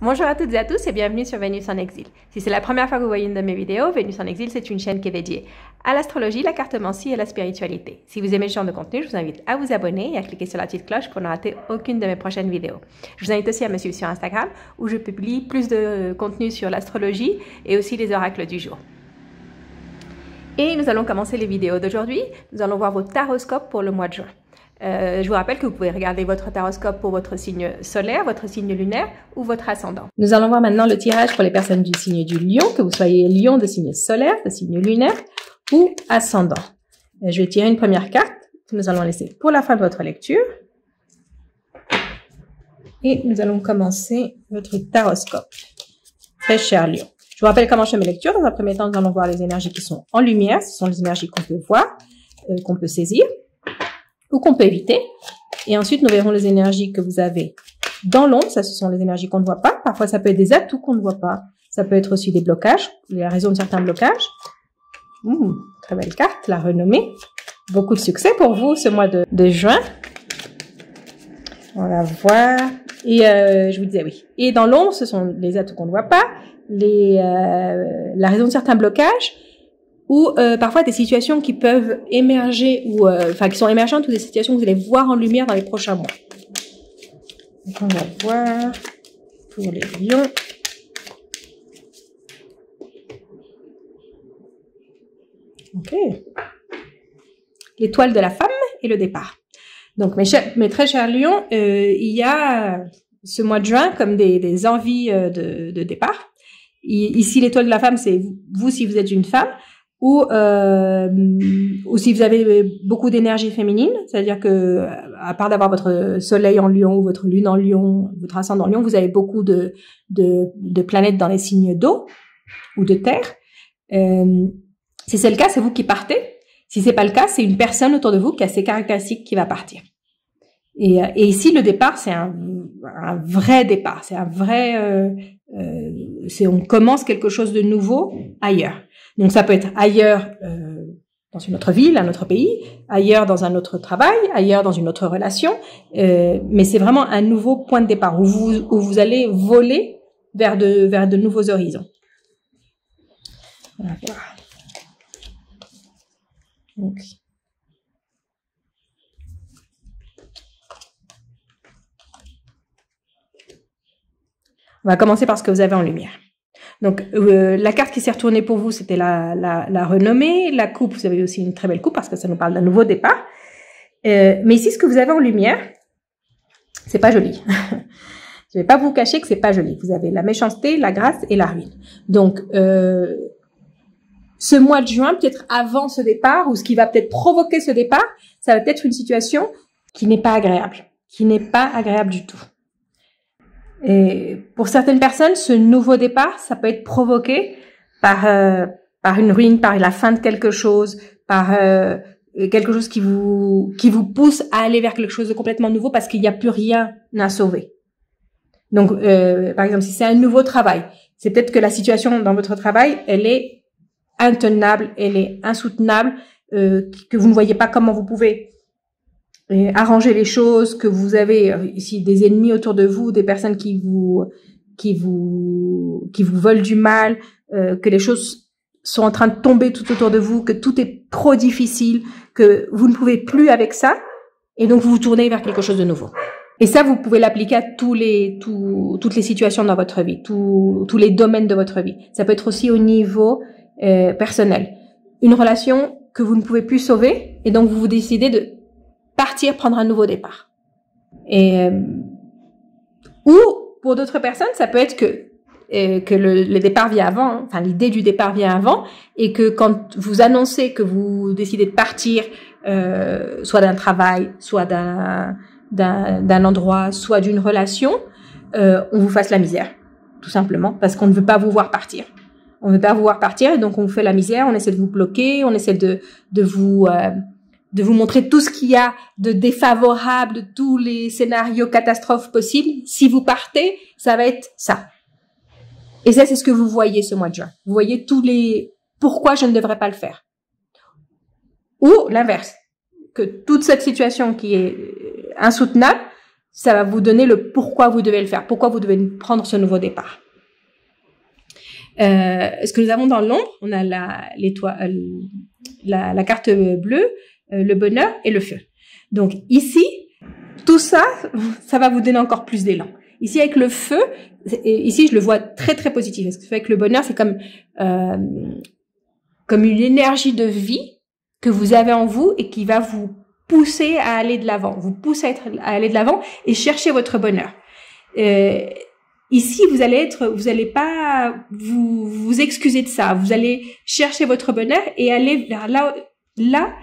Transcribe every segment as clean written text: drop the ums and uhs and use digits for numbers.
Bonjour à toutes et à tous et bienvenue sur Vénus en exil. Si c'est la première fois que vous voyez une de mes vidéos, Vénus en exil, c'est une chaîne qui est dédiée à l'astrologie, la cartomancie et la spiritualité. Si vous aimez ce genre de contenu, je vous invite à vous abonner et à cliquer sur la petite cloche pour ne rater aucune de mes prochaines vidéos. Je vous invite aussi à me suivre sur Instagram où je publie plus de contenu sur l'astrologie et aussi les oracles du jour. Et nous allons commencer les vidéos d'aujourd'hui. Nous allons voir vos taroscopes pour le mois de juin. Je vous rappelle que vous pouvez regarder votre taroscope pour votre signe solaire, votre signe lunaire ou votre ascendant. Nous allons voir maintenant le tirage pour les personnes du signe du lion, que vous soyez lion de signe solaire, de signe lunaire ou ascendant. Je vais tirer une première carte que nous allons laisser pour la fin de votre lecture. Et nous allons commencer votre taroscope. Très cher lion. Je vous rappelle comment je fais mes lectures. Dans un premier temps, nous allons voir les énergies qui sont en lumière. Ce sont les énergies qu'on peut voir, qu'on peut saisir ou qu'on peut éviter. Et ensuite, nous verrons les énergies que vous avez dans l'ombre. Ça, ce sont les énergies qu'on ne voit pas. Parfois, ça peut être des atouts qu'on ne voit pas. Ça peut être aussi des blocages. Il y a raison de certains blocages. Très belle carte, la renommée. Beaucoup de succès pour vous ce mois de juin. On va voir. Et je vous disais oui. Et dans l'ombre, ce sont les atouts qu'on ne voit pas. La raison de certains blocages. Ou parfois des situations qui peuvent émerger ou qui sont émergentes ou des situations que vous allez voir en lumière dans les prochains mois. Donc on va voir pour les lions. Ok. L'étoile de la femme et le départ. Donc mes très chers lions, il y a ce mois de juin comme des envies de départ. Ici l'étoile de la femme, c'est vous si vous êtes une femme. Ou si vous avez beaucoup d'énergie féminine, c'est-à-dire que à part d'avoir votre soleil en lion ou votre lune en lion, votre ascendant en lion, vous avez beaucoup de planètes dans les signes d'eau ou de terre. Si c'est le cas, c'est vous qui partez. Si c'est pas le cas, c'est une personne autour de vous qui a ces caractéristiques qui va partir. Et ici, le départ, c'est un vrai départ. C'est un vrai, on commence quelque chose de nouveau ailleurs. Donc ça peut être ailleurs dans une autre ville, un autre pays, ailleurs dans un autre travail, ailleurs dans une autre relation, mais c'est vraiment un nouveau point de départ où vous allez voler vers de nouveaux horizons. On va voir. Okay. On va commencer par ce que vous avez en lumière. Donc, la carte qui s'est retournée pour vous, c'était la renommée. La coupe, vous avez aussi une très belle coupe parce que ça nous parle d'un nouveau départ. Mais ici, ce que vous avez en lumière, c'est pas joli. Je vais pas vous cacher que c'est pas joli. Vous avez la méchanceté, la grâce et la ruine. Donc, ce mois de juin, peut-être avant ce départ, ou ce qui va peut-être provoquer ce départ, ça va être une situation qui n'est pas agréable. Qui n'est pas agréable du tout. Et pour certaines personnes, ce nouveau départ, ça peut être provoqué par une ruine, par la fin de quelque chose, par quelque chose qui vous pousse à aller vers quelque chose de complètement nouveau parce qu'il n'y a plus rien à sauver. Donc, par exemple, si c'est un nouveau travail, c'est peut-être que la situation dans votre travail, elle est intenable, elle est insoutenable, que vous ne voyez pas comment vous pouvez arranger les choses, que vous avez ici des ennemis autour de vous, des personnes qui vous veulent du mal, que les choses sont en train de tomber tout autour de vous, que tout est trop difficile, que vous ne pouvez plus avec ça, et donc vous vous tournez vers quelque chose de nouveau. Et ça, vous pouvez l'appliquer à toutes les situations dans votre vie, tous les domaines de votre vie. Ça peut être aussi au niveau personnel. Une relation que vous ne pouvez plus sauver, et donc vous décidez de partir, prendre un nouveau départ. Ou pour d'autres personnes, ça peut être que le départ vient avant, hein, enfin l'idée du départ vient avant, et que quand vous annoncez que vous décidez de partir, soit d'un travail, soit d'un endroit, soit d'une relation, on vous fasse la misère, tout simplement, parce qu'on ne veut pas vous voir partir. On ne veut pas vous voir partir, et donc on vous fait la misère, on essaie de vous bloquer, on essaie de vous montrer tout ce qu'il y a de défavorable, de tous les scénarios catastrophes possibles. Si vous partez, ça va être ça. Et ça, c'est ce que vous voyez ce mois de juin. Vous voyez tous les pourquoi je ne devrais pas le faire. Ou l'inverse, que toute cette situation qui est insoutenable, ça va vous donner le pourquoi vous devez le faire, pourquoi vous devez prendre ce nouveau départ. Ce que nous avons dans l'ombre, on a l'étoile, la carte bleue, le bonheur et le feu. Donc ici, tout ça, ça va vous donner encore plus d'élan. Ici avec le feu, ici je le vois très très positif. Parce que avec le bonheur, c'est comme une énergie de vie que vous avez en vous et qui va vous pousser à aller de l'avant, vous pousser à aller de l'avant et chercher votre bonheur. Ici, vous allez pas vous excuser de ça. Vous allez chercher votre bonheur et aller vers là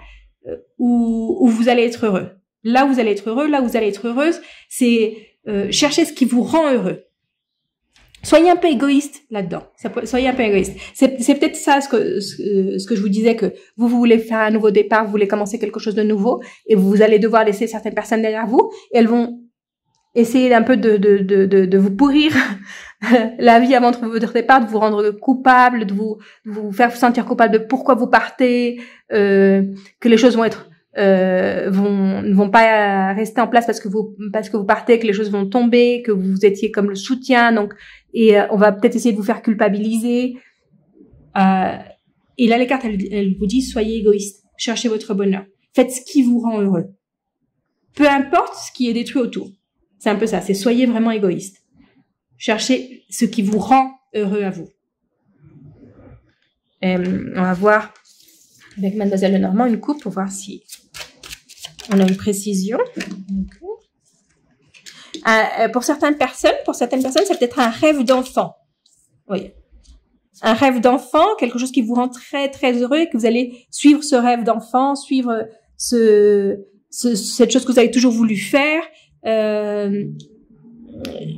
où vous allez être heureux. Là où vous allez être heureux, là où vous allez être heureuse, c'est chercher ce qui vous rend heureux. Soyez un peu égoïste là-dedans. Soyez un peu égoïste. C'est peut-être ça ce que je vous disais, que vous voulez faire un nouveau départ, vous voulez commencer quelque chose de nouveau, et vous allez devoir laisser certaines personnes derrière vous, et elles vont essayer un peu de vous pourrir la vie avant votre départ, de vous rendre coupable, de vous faire sentir coupable de pourquoi vous partez, que les choses vont être ne vont pas rester en place parce que vous partez, que les choses vont tomber, que vous étiez comme le soutien, donc on va peut-être essayer de vous faire culpabiliser. Et là les cartes elles vous disent soyez égoïste, cherchez votre bonheur, faites ce qui vous rend heureux, peu importe ce qui est détruit autour. C'est un peu ça, c'est soyez vraiment égoïste, cherchez ce qui vous rend heureux à vous. On va voir avec Mademoiselle Lenormand une coupe pour voir si on a une précision. Pour certaines personnes, c'est peut-être un rêve d'enfant. Oui. Un rêve d'enfant, quelque chose qui vous rend très, très heureux et que vous allez suivre ce rêve d'enfant, suivre cette chose que vous avez toujours voulu faire.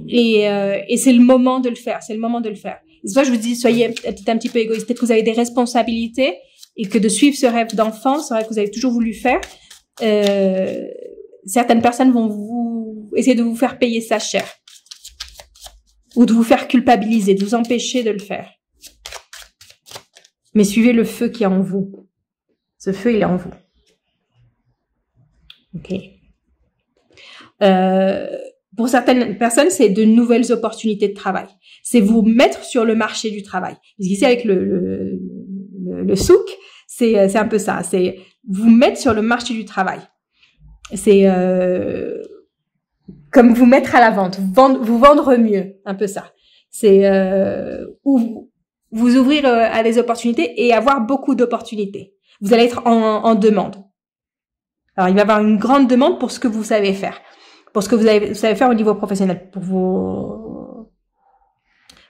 Et c'est le moment de le faire. C'est le moment de le faire. C'est pour ça que je vous dis, soyez peut-être un petit peu égoïste. Peut-être que vous avez des responsabilités et que de suivre ce rêve d'enfant, ce rêve que vous avez toujours voulu faire, certaines personnes vont essayer de vous faire payer ça cher. Ou de vous faire culpabiliser, de vous empêcher de le faire. Mais suivez le feu qui est en vous. Ce feu, il est en vous. Ok. Pour certaines personnes, c'est de nouvelles opportunités de travail. C'est vous mettre sur le marché du travail. Parce qu'ici, avec le souk, c'est un peu ça. C'est vous mettre sur le marché du travail. C'est comme vous mettre à la vente, vous vendre mieux, un peu ça. C'est vous ouvrir à des opportunités et avoir beaucoup d'opportunités. Vous allez être en demande. Alors, il va y avoir une grande demande pour ce que vous savez faire, pour ce que vous savez faire au niveau professionnel, pour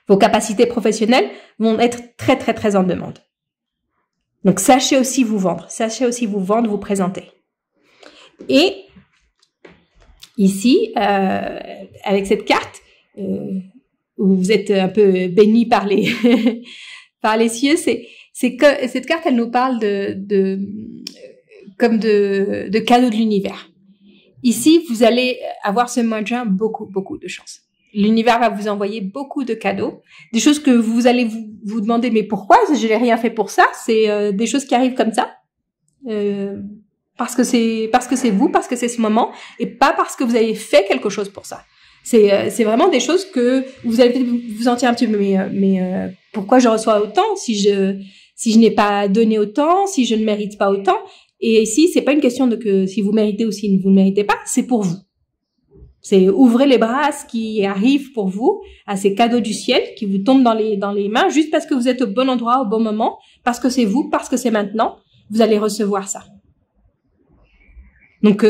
vos capacités professionnelles vont être très, très, très en demande. Donc, sachez aussi vous vendre, vous présenter. Et ici, avec cette carte, où vous êtes un peu béni par les par les cieux, c'est que cette carte, elle nous parle de cadeaux de l'univers. Ici, vous allez avoir ce mois de juin beaucoup de chance. L'univers va vous envoyer beaucoup de cadeaux, des choses que vous allez vous demander mais pourquoi je n'ai rien fait pour ça. C'est des choses qui arrivent comme ça, parce que c'est vous, parce que c'est ce moment, et pas parce que vous avez fait quelque chose pour ça. C'est vraiment des choses que vous allez vous sentir un petit peu mais pourquoi je reçois autant si je n'ai pas donné autant, si je ne mérite pas autant. Et ici, c'est pas une question de que si vous méritez ou si vous ne méritez pas, c'est pour vous. C'est ouvrez les bras à ce qui arrive pour vous, à ces cadeaux du ciel qui vous tombent dans les mains, juste parce que vous êtes au bon endroit, au bon moment, parce que c'est vous, parce que c'est maintenant, vous allez recevoir ça. Donc,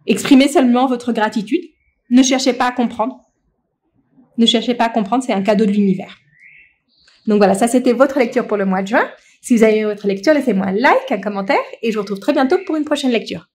exprimez seulement votre gratitude. Ne cherchez pas à comprendre. Ne cherchez pas à comprendre, c'est un cadeau de l'univers. Donc voilà, ça c'était votre lecture pour le mois de juin. Si vous avez aimé votre lecture, laissez-moi un like, un commentaire, et je vous retrouve très bientôt pour une prochaine lecture.